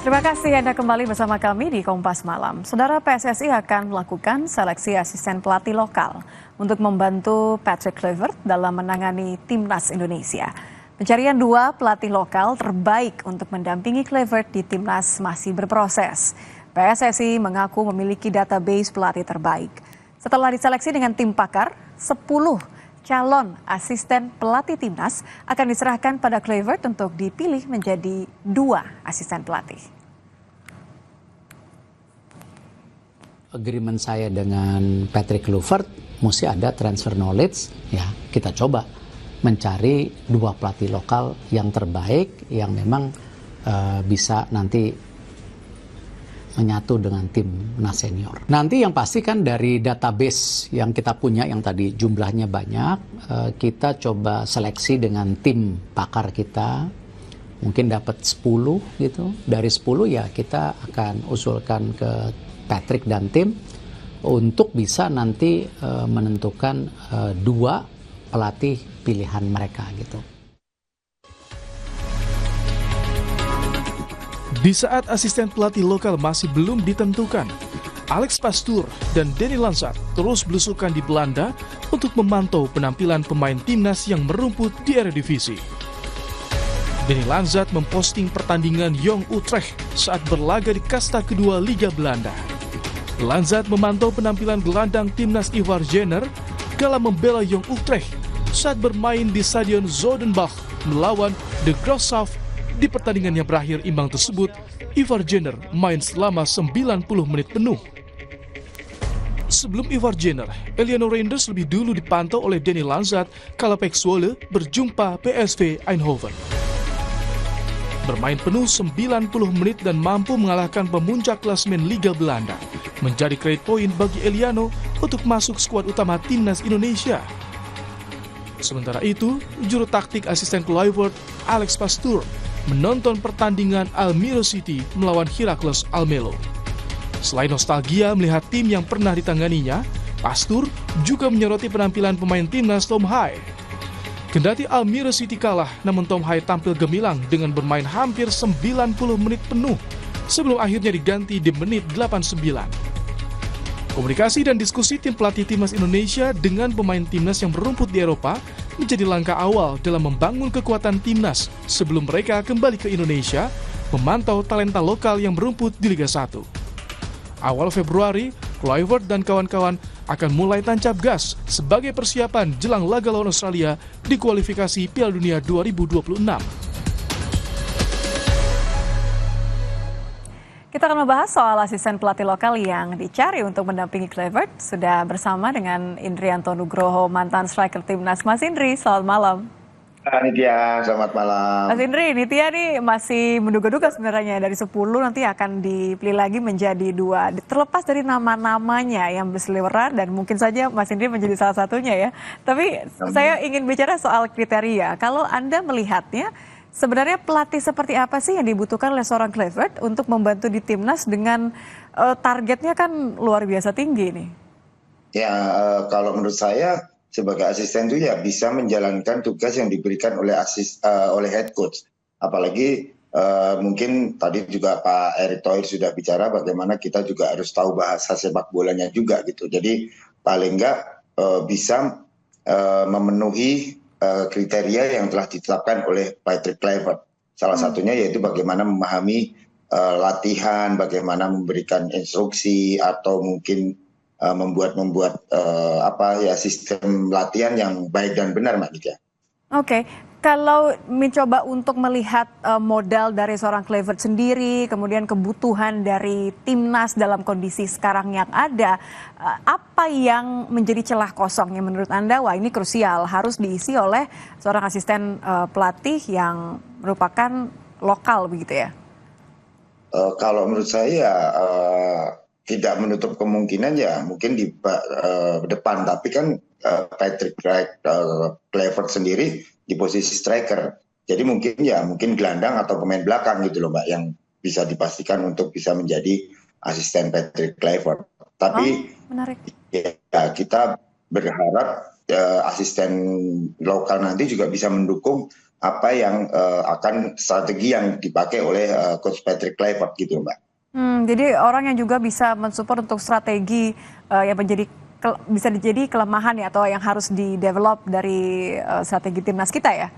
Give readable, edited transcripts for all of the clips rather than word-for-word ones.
Terima kasih Anda kembali bersama kami di Kompas Malam. Saudara, PSSI akan melakukan seleksi asisten pelatih lokal untuk membantu Patrick Kluivert dalam menangani Timnas Indonesia. Pencarian dua pelatih lokal terbaik untuk mendampingi Kluivert di Timnas masih berproses. PSSI mengaku memiliki database pelatih terbaik. Setelah diseleksi dengan tim pakar, 10 calon asisten pelatih Timnas akan diserahkan pada Kluivert untuk dipilih menjadi 2 asisten pelatih. Agreement saya dengan Patrick Kluivert mesti ada transfer knowledge, ya kita coba mencari 2 pelatih lokal yang terbaik yang memang bisa nanti menyatu dengan timnas senior. Nanti yang pasti kan dari database yang kita punya yang tadi jumlahnya banyak, kita coba seleksi dengan tim pakar kita, mungkin dapat 10 gitu. Dari 10 ya kita akan usulkan ke Patrick dan tim untuk bisa nanti menentukan 2 pelatih pilihan mereka gitu. Di saat asisten pelatih lokal masih belum ditentukan, Alex Pastoor dan Denny Lansat terus belusukan di Belanda untuk memantau penampilan pemain timnas yang merumput di Eredivisie. Denny Lansat memposting pertandingan Jong Utrecht saat berlaga di kasta kedua Liga Belanda. Lansat memantau penampilan gelandang timnas Ivar Jenner dalam membela Jong Utrecht saat bermain di Stadion Zuidenbach melawan De Graafschap. Di pertandingan yang berakhir imbang tersebut, Ivar Jenner main selama 90 menit penuh. Sebelum Ivar Jenner, Eliano Reinders lebih dulu dipantau oleh Denny Lansat kala PEC Zwolle berjumpa PSV Eindhoven. Bermain penuh 90 menit dan mampu mengalahkan pemuncak klasemen Liga Belanda, menjadi kredit poin bagi Eliano untuk masuk skuad utama timnas Indonesia. Sementara itu, juru taktik asisten Kluivert, Alex Pastoor, menonton pertandingan Almere City melawan Heracles Almelo. Selain nostalgia melihat tim yang pernah ditanganinya, Pastoor juga menyoroti penampilan pemain timnas Tom Hai. Kendati Almere City kalah, namun Tom Hai tampil gemilang dengan bermain hampir 90 menit penuh sebelum akhirnya diganti di menit 89. Komunikasi dan diskusi tim pelatih timnas Indonesia dengan pemain timnas yang berumput di Eropa menjadi langkah awal dalam membangun kekuatan timnas sebelum mereka kembali ke Indonesia memantau talenta lokal yang berumput di Liga 1. Awal Februari, Kluivert dan kawan-kawan akan mulai tancap gas sebagai persiapan jelang laga lawan Australia di kualifikasi Piala Dunia 2026. Kita akan membahas soal asisten pelatih lokal yang dicari untuk mendampingi Kluivert. Sudah bersama dengan Indrianto Nugroho, mantan striker timnas. Mas Indri, selamat malam. Nitya, selamat malam. Mas Indri, Nitya nih masih menduga-duga sebenarnya dari 10 nanti akan dipilih lagi menjadi 2. Terlepas dari nama-namanya yang berseliweran dan mungkin saja Mas Indri menjadi salah satunya ya. Tapi saya ingin bicara soal kriteria. Kalau Anda melihatnya, sebenarnya pelatih seperti apa sih yang dibutuhkan oleh seorang Kluivert untuk membantu di timnas dengan targetnya kan luar biasa tinggi nih? Ya, kalau menurut saya sebagai asisten itu ya bisa menjalankan tugas yang diberikan oleh head coach. Apalagi mungkin tadi juga Pak Erick Thohir sudah bicara bagaimana kita juga harus tahu bahasa sepak bolanya juga gitu. Jadi paling nggak bisa memenuhi kriteria yang telah ditetapkan oleh Patrick Kluivert. Salah satunya yaitu bagaimana memahami latihan, bagaimana memberikan instruksi atau mungkin membuat sistem latihan yang baik dan benar, Mbak Nitya. Oke, kalau mencoba untuk melihat modal dari seorang Kluivert sendiri, kemudian kebutuhan dari timnas dalam kondisi sekarang yang ada, apa yang menjadi celah kosong yang menurut Anda, wah ini krusial, harus diisi oleh seorang asisten pelatih yang merupakan lokal begitu ya? Kalau menurut saya tidak menutup kemungkinan ya mungkin di depan, tapi kan Patrick Kluivert sendiri di posisi striker. Jadi mungkin gelandang atau pemain belakang gitu loh Mbak yang bisa dipastikan untuk bisa menjadi asisten Patrick Kluivert. Tapi menarik. Ya, kita berharap asisten lokal nanti juga bisa mendukung apa yang akan strategi yang dipakai oleh Coach Patrick Kluivert gitu Mbak. Jadi orang yang juga bisa mensupport untuk strategi yang bisa jadi kelemahan ya atau yang harus di-develop dari strategi timnas kita ya?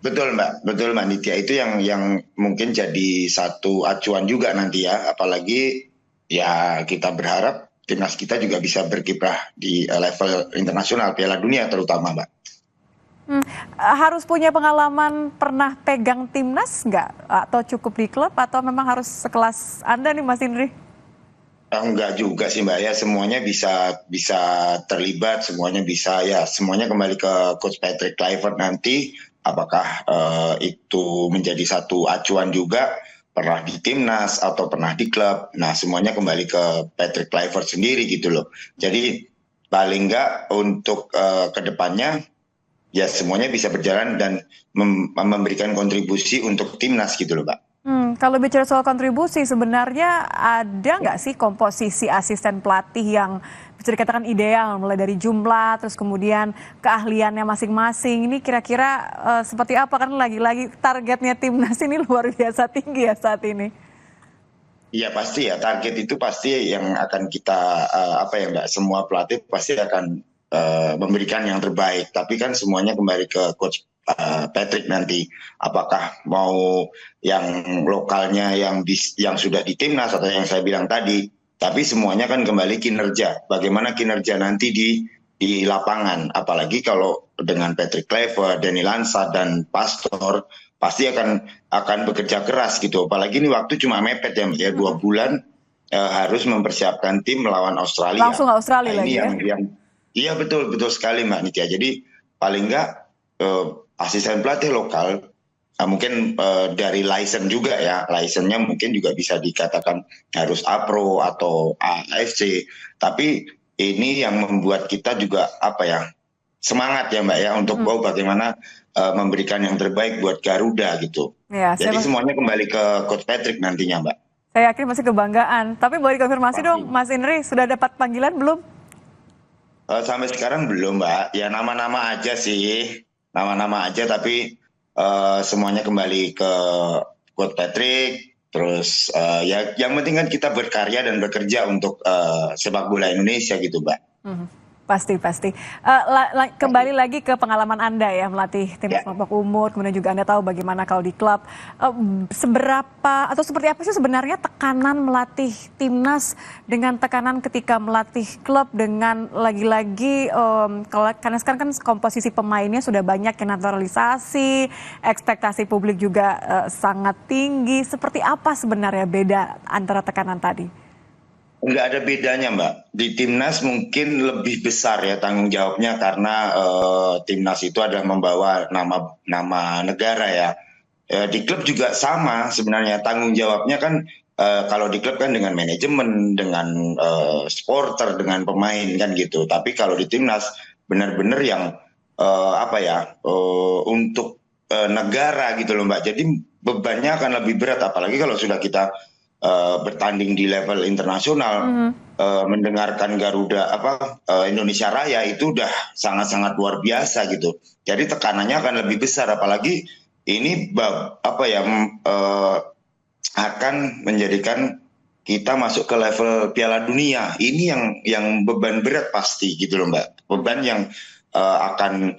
Betul Mbak Nitya, itu yang mungkin jadi satu acuan juga nanti ya, apalagi ya kita berharap timnas kita juga bisa berkiprah di level internasional, Piala Dunia terutama Mbak. Harus punya pengalaman pernah pegang timnas nggak? Atau cukup di klub atau memang harus sekelas Anda nih Mas Indri? Enggak juga sih Mbak ya, semuanya bisa terlibat, semuanya bisa ya, semuanya kembali ke Coach Patrick Kluivert nanti, apakah itu menjadi satu acuan juga, pernah di timnas atau pernah di klub, nah semuanya kembali ke Patrick Kluivert sendiri gitu loh. Jadi paling enggak untuk kedepannya ya semuanya bisa berjalan dan memberikan kontribusi untuk timnas gitu loh Mbak. Kalau bicara soal kontribusi, sebenarnya ada nggak sih komposisi asisten pelatih yang bisa dikatakan ideal, mulai dari jumlah, terus kemudian keahliannya masing-masing. Ini kira-kira seperti apa? Kan lagi-lagi targetnya timnas ini luar biasa tinggi ya saat ini. Iya pasti ya, target itu pasti yang akan kita apa ya Mbak, semua pelatih pasti akan memberikan yang terbaik. Tapi kan semuanya kembali ke Coach Patrick nanti, apakah mau yang lokalnya yang sudah di timnas atau yang saya bilang tadi, tapi semuanya kan kembali kinerja, bagaimana kinerja nanti di lapangan, apalagi kalau dengan Patrick Kluivert, Dani Lansa dan Pastor pasti akan bekerja keras gitu, apalagi ini waktu cuma mepet ya 2 bulan harus mempersiapkan tim melawan Australia. Langsung Australia lagi ya? Iya betul sekali Mbak Nitya, jadi paling enggak asisten pelatih lokal mungkin dari license juga ya, license-nya mungkin juga bisa dikatakan harus A-Pro atau AFC, tapi ini yang membuat kita juga apa ya, semangat ya Mbak ya untuk bagaimana memberikan yang terbaik buat Garuda gitu. Ya, jadi semuanya kembali ke Coach Patrick nantinya Mbak. Saya yakin masih kebanggaan, tapi boleh dikonfirmasi dong Mas Indri, sudah dapat panggilan belum? Sampai sekarang belum Mbak, ya nama-nama aja sih, nama-nama aja, tapi semuanya kembali ke Coach Patrick, terus ya yang penting kan kita berkarya dan bekerja untuk sepak bola Indonesia gitu Mbak. Pasti. Kembali lagi ke pengalaman Anda ya melatih timnas kelompok umur, kemudian juga Anda tahu bagaimana kalau di klub. Seberapa atau seperti apa sih sebenarnya tekanan melatih timnas dengan tekanan ketika melatih klub, dengan lagi-lagi karena sekarang kan komposisi pemainnya sudah banyak yang naturalisasi, ekspektasi publik juga sangat tinggi. Seperti apa sebenarnya beda antara tekanan tadi? Nggak ada bedanya Mbak. Di timnas mungkin lebih besar ya tanggung jawabnya, karena timnas itu adalah membawa nama negara ya. Di klub juga sama sebenarnya, tanggung jawabnya kan kalau di klub kan dengan manajemen, dengan supporter, dengan pemain kan gitu. Tapi kalau di timnas benar-benar yang untuk negara gitu loh Mbak. Jadi bebannya akan lebih berat, apalagi kalau sudah kita bertanding di level internasional, mendengarkan Garuda Indonesia Raya itu udah sangat-sangat luar biasa gitu. Jadi tekanannya akan lebih besar, apalagi ini akan menjadikan kita masuk ke level Piala Dunia. Ini yang beban berat pasti gitu loh Mbak. Beban yang akan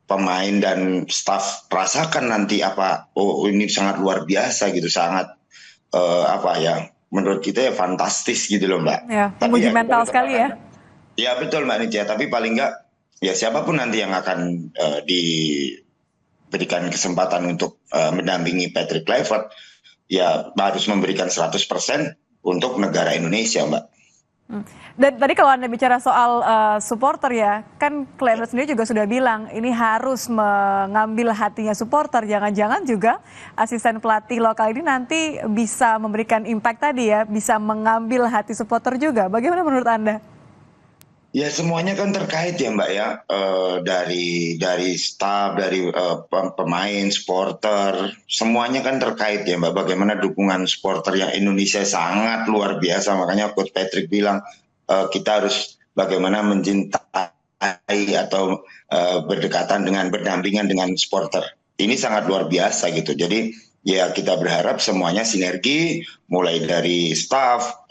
pemain dan staf rasakan nanti ini sangat luar biasa gitu, sangat menurut kita ya fantastis gitu loh Mbak. Ya, menguji mental sekali ya. Ya betul Mbak Nitya, tapi paling enggak ya siapapun nanti yang akan diberikan kesempatan untuk mendampingi Patrick Kluivert ya harus memberikan 100% untuk negara Indonesia Mbak. Dan tadi kalau Anda bicara soal supporter ya, kan Kluivert sendiri juga sudah bilang ini harus mengambil hatinya supporter. Jangan-jangan juga asisten pelatih lokal ini nanti bisa memberikan impact tadi ya, bisa mengambil hati supporter juga. Bagaimana menurut Anda? Ya semuanya kan terkait ya Mbak ya, dari staf, dari pemain, supporter, semuanya kan terkait ya Mbak. Bagaimana dukungan supporter yang Indonesia sangat luar biasa, makanya Coach Patrick bilang kita harus bagaimana mencintai atau berdekatan dengan berdampingan dengan supporter. Ini sangat luar biasa gitu. Jadi ya kita berharap semuanya sinergi, mulai dari staff,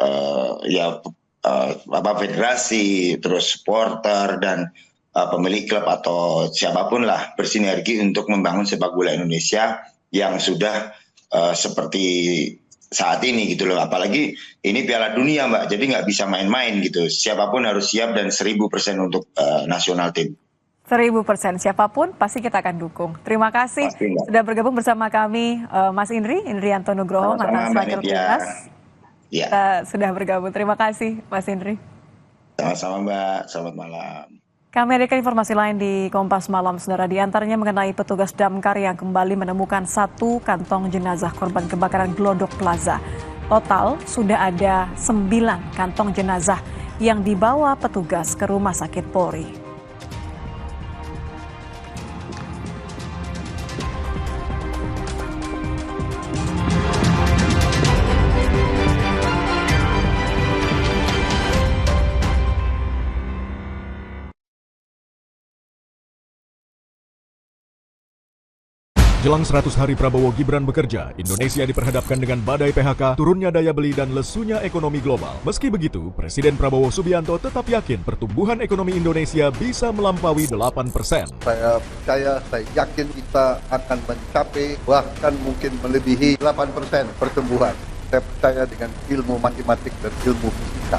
federasi, terus supporter dan pemilik klub atau siapapun lah bersinergi untuk membangun sepak bola Indonesia yang sudah seperti saat ini gitu loh. Apalagi ini Piala Dunia Mbak, jadi nggak bisa main-main gitu. Siapapun harus siap dan 1000% untuk nasional tim. 1000%, siapapun pasti kita akan dukung. Terima kasih Pasti, Mbak. sudah bergabung bersama kami, Mas Indrianto Nugroho, mantan striker timnas. Ya. Kita sudah bergabung. Terima kasih, Mas Indri. Sama-sama Mbak, selamat malam. Kami hadirkan informasi lain di Kompas Malam, saudara, di antaranya mengenai petugas damkar yang kembali menemukan 1 kantong jenazah korban kebakaran Glodok Plaza. Total sudah ada 9 kantong jenazah yang dibawa petugas ke Rumah Sakit Polri. Jelang 100 hari Prabowo Gibran bekerja, Indonesia diperhadapkan dengan badai PHK, turunnya daya beli dan lesunya ekonomi global. Meski begitu, Presiden Prabowo Subianto tetap yakin pertumbuhan ekonomi Indonesia bisa melampaui 8%. Saya percaya, saya yakin kita akan mencapai bahkan mungkin melebihi 8% pertumbuhan. Saya percaya dengan ilmu matematik dan ilmu fisika.